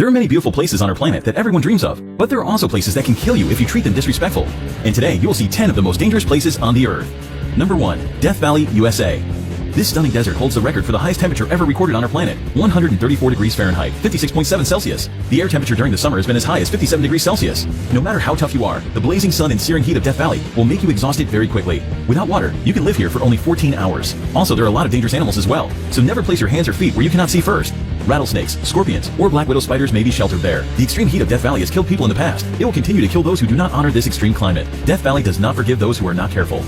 There are many beautiful places on our planet that everyone dreams of, but there are also places that can kill you if you treat them disrespectful. And today, you will see 10 of the most dangerous places on the earth. Number 1. Death Valley, USA. This stunning desert holds the record for the highest temperature ever recorded on our planet, 134 degrees Fahrenheit, 56.7 Celsius. The air temperature during the summer has been as high as 57 degrees Celsius. No matter how tough you are, the blazing sun and searing heat of Death Valley will make you exhausted very quickly. Without water, you can live here for only 14 hours. Also, there are a lot of dangerous animals as well, so never place your hands or feet where you cannot see first. Rattlesnakes, scorpions, or black widow spiders may be sheltered there. The extreme heat of Death Valley has killed people in the past. It will continue to kill those who do not honor this extreme climate. Death Valley does not forgive those who are not careful.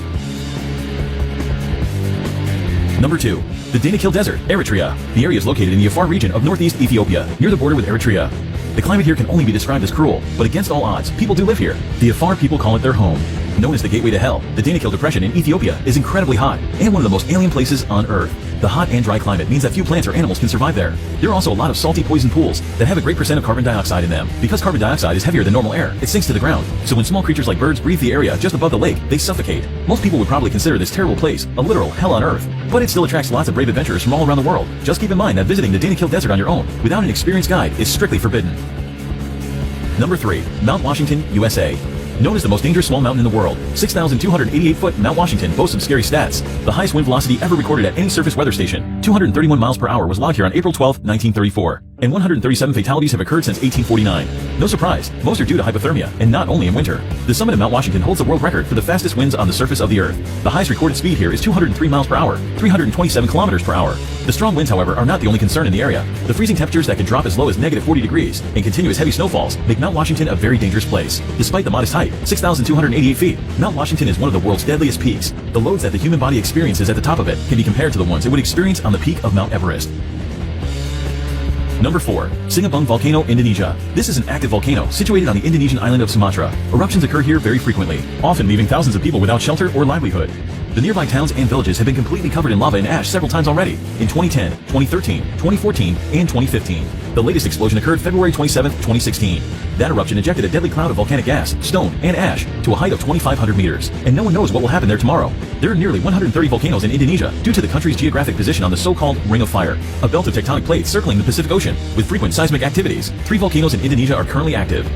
Number 2. The Danakil Desert, Eritrea. The area is located in the Afar region of northeast Ethiopia, near the border with Eritrea. The climate here can only be described as cruel, but against all odds, people do live here. The Afar people call it their home. Known as the gateway to hell, the Danakil Depression in Ethiopia is incredibly hot and one of the most alien places on Earth. The hot and dry climate means that few plants or animals can survive there. There are also a lot of salty poison pools that have a great percent of carbon dioxide in them. Because carbon dioxide is heavier than normal air, it sinks to the ground. So when small creatures like birds breathe the area just above the lake, they suffocate. Most people would probably consider this terrible place a literal hell on Earth, but it still attracts lots of brave adventurers from all around the world. Just keep in mind that visiting the Danakil Desert on your own, without an experienced guide, is strictly forbidden. Number 3. Mount Washington, USA. Known as the most dangerous small mountain in the world, 6,288-foot Mount Washington boasts some scary stats. The highest wind velocity ever recorded at any surface weather station, 231 miles per hour, was logged here on April 12, 1934. And 137 fatalities have occurred since 1849. No surprise, most are due to hypothermia, and not only in winter. The summit of Mount Washington holds the world record for the fastest winds on the surface of the Earth. The highest recorded speed here is 203 miles per hour, 327 kilometers per hour. The strong winds, however, are not the only concern in the area. The freezing temperatures that can drop as low as -40 degrees and continuous heavy snowfalls make Mount Washington a very dangerous place. Despite the modest height, 6,288 feet, Mount Washington is one of the world's deadliest peaks. The loads that the human body experiences at the top of it can be compared to the ones it would experience on the peak of Mount Everest. Number 4. Sinabung Volcano, Indonesia. This is an active volcano situated on the Indonesian island of Sumatra. Eruptions occur here very frequently, often leaving thousands of people without shelter or livelihood. The nearby towns and villages have been completely covered in lava and ash several times already, in 2010, 2013, 2014, and 2015. The latest explosion occurred February 27, 2016. That eruption ejected a deadly cloud of volcanic gas, stone, and ash to a height of 2,500 meters, and no one knows what will happen there tomorrow. There are nearly 130 volcanoes in Indonesia due to the country's geographic position on the so-called Ring of Fire, a belt of tectonic plates circling the Pacific Ocean, with frequent seismic activities. 3 volcanoes in Indonesia are currently active.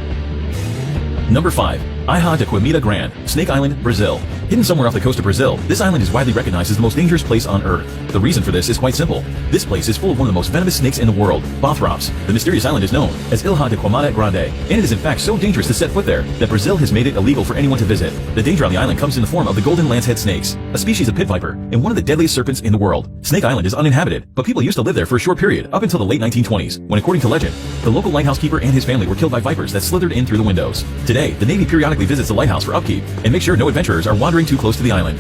Number 5. Ilha de Queimada Grande, Snake Island, Brazil. Hidden somewhere off the coast of Brazil, this island is widely recognized as the most dangerous place on Earth. The reason for this is quite simple. This place is full of one of the most venomous snakes in the world, Bothrops. The mysterious island is known as Ilha de Queimada Grande, and it is in fact so dangerous to set foot there that Brazil has made it illegal for anyone to visit. The danger on the island comes in the form of the golden lancehead snakes, a species of pit viper, and one of the deadliest serpents in the world. Snake Island is uninhabited, but people used to live there for a short period, up until the late 1920s, when according to legend, the local lighthouse keeper and his family were killed by vipers that slithered in through the windows. Today, the Navy periodically visits the lighthouse for upkeep and make sure no adventurers are wandering too close to the island.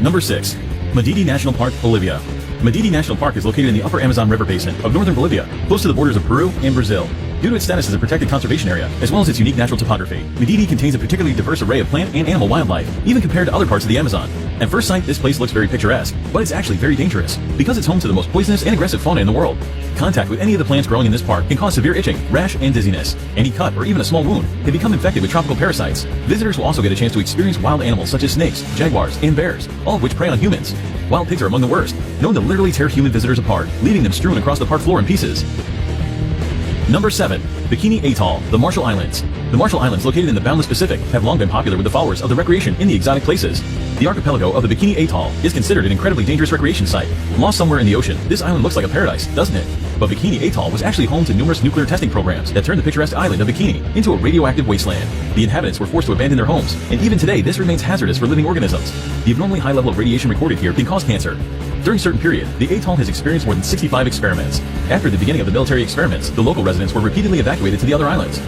Number 6. Madidi National Park, Bolivia. Madidi National Park is located in the upper Amazon River basin of northern Bolivia, close to the borders of Peru and Brazil. Due to its status as a protected conservation area, as well as its unique natural topography, Madidi contains a particularly diverse array of plant and animal wildlife, even compared to other parts of the Amazon. At first sight, this place looks very picturesque, but it's actually very dangerous, because it's home to the most poisonous and aggressive fauna in the world. Contact with any of the plants growing in this park can cause severe itching, rash, and dizziness. Any cut or even a small wound can become infected with tropical parasites. Visitors will also get a chance to experience wild animals such as snakes, jaguars, and bears, all of which prey on humans. Wild pigs are among the worst, known to literally tear human visitors apart, leaving them strewn across the park floor in pieces. Number 7. Bikini Atoll, the Marshall Islands. The Marshall Islands, located in the boundless Pacific, have long been popular with the followers of the recreation in the exotic places. The archipelago of the Bikini Atoll is considered an incredibly dangerous recreation site. Lost somewhere in the ocean, this island looks like a paradise, doesn't it? But Bikini Atoll was actually home to numerous nuclear testing programs that turned the picturesque island of Bikini into a radioactive wasteland. The inhabitants were forced to abandon their homes, and even today this remains hazardous for living organisms. The abnormally high level of radiation recorded here can cause cancer. During a certain period, the atoll has experienced more than 65 experiments. After the beginning of the military experiments, the local residents were repeatedly evacuated to the other islands.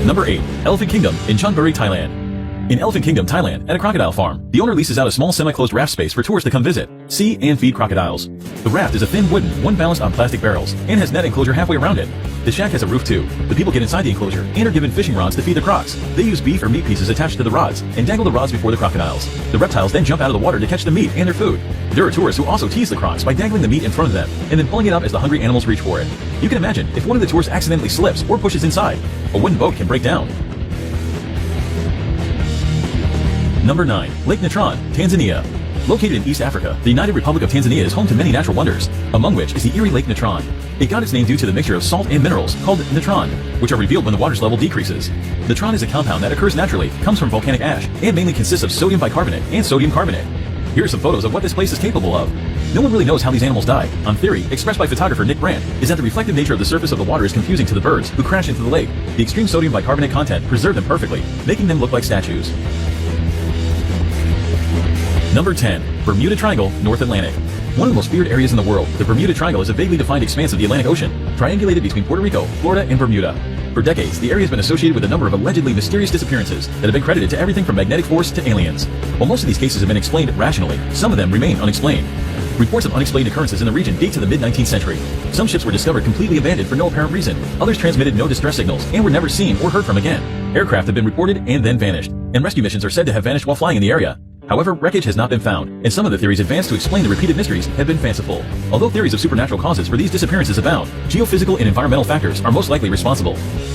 Number 8. Elephant Kingdom in Chonburi, Thailand. In Elephant Kingdom, Thailand, at a crocodile farm, the owner leases out a small semi-closed raft space for tourists to come visit, see, and feed crocodiles. The raft is a thin wooden, one balanced on plastic barrels, and has net enclosure halfway around it. The shack has a roof too. The people get inside the enclosure and are given fishing rods to feed the crocs. They use beef or meat pieces attached to the rods and dangle the rods before the crocodiles. The reptiles then jump out of the water to catch the meat and their food. There are tourists who also tease the crocs by dangling the meat in front of them and then pulling it up as the hungry animals reach for it. You can imagine if one of the tourists accidentally slips or pushes inside, a wooden boat can break down. Number 9. Lake Natron, Tanzania. Located in East Africa, the United Republic of Tanzania is home to many natural wonders, among which is the Erie Lake Natron. It got its name due to the mixture of salt and minerals called natron, which are revealed when the water's level decreases. Natron is a compound that occurs naturally, comes from volcanic ash, and mainly consists of sodium bicarbonate and sodium carbonate. Here are some photos of what this place is capable of. No one really knows how these animals die. On theory, expressed by photographer Nick Brandt, is that the reflective nature of the surface of the water is confusing to the birds who crash into the lake. The extreme sodium bicarbonate content preserved them perfectly, making them look like statues. Number 10. Bermuda Triangle, North Atlantic. One of the most feared areas in the world, the Bermuda Triangle is a vaguely defined expanse of the Atlantic Ocean, triangulated between Puerto Rico, Florida, and Bermuda. For decades, the area has been associated with a number of allegedly mysterious disappearances that have been credited to everything from magnetic force to aliens. While most of these cases have been explained rationally, some of them remain unexplained. Reports of unexplained occurrences in the region date to the mid-19th century. Some ships were discovered completely abandoned for no apparent reason. Others transmitted no distress signals and were never seen or heard from again. Aircraft have been reported and then vanished, and rescue missions are said to have vanished while flying in the area. However, wreckage has not been found, and some of the theories advanced to explain the repeated mysteries have been fanciful. Although theories of supernatural causes for these disappearances abound, geophysical and environmental factors are most likely responsible.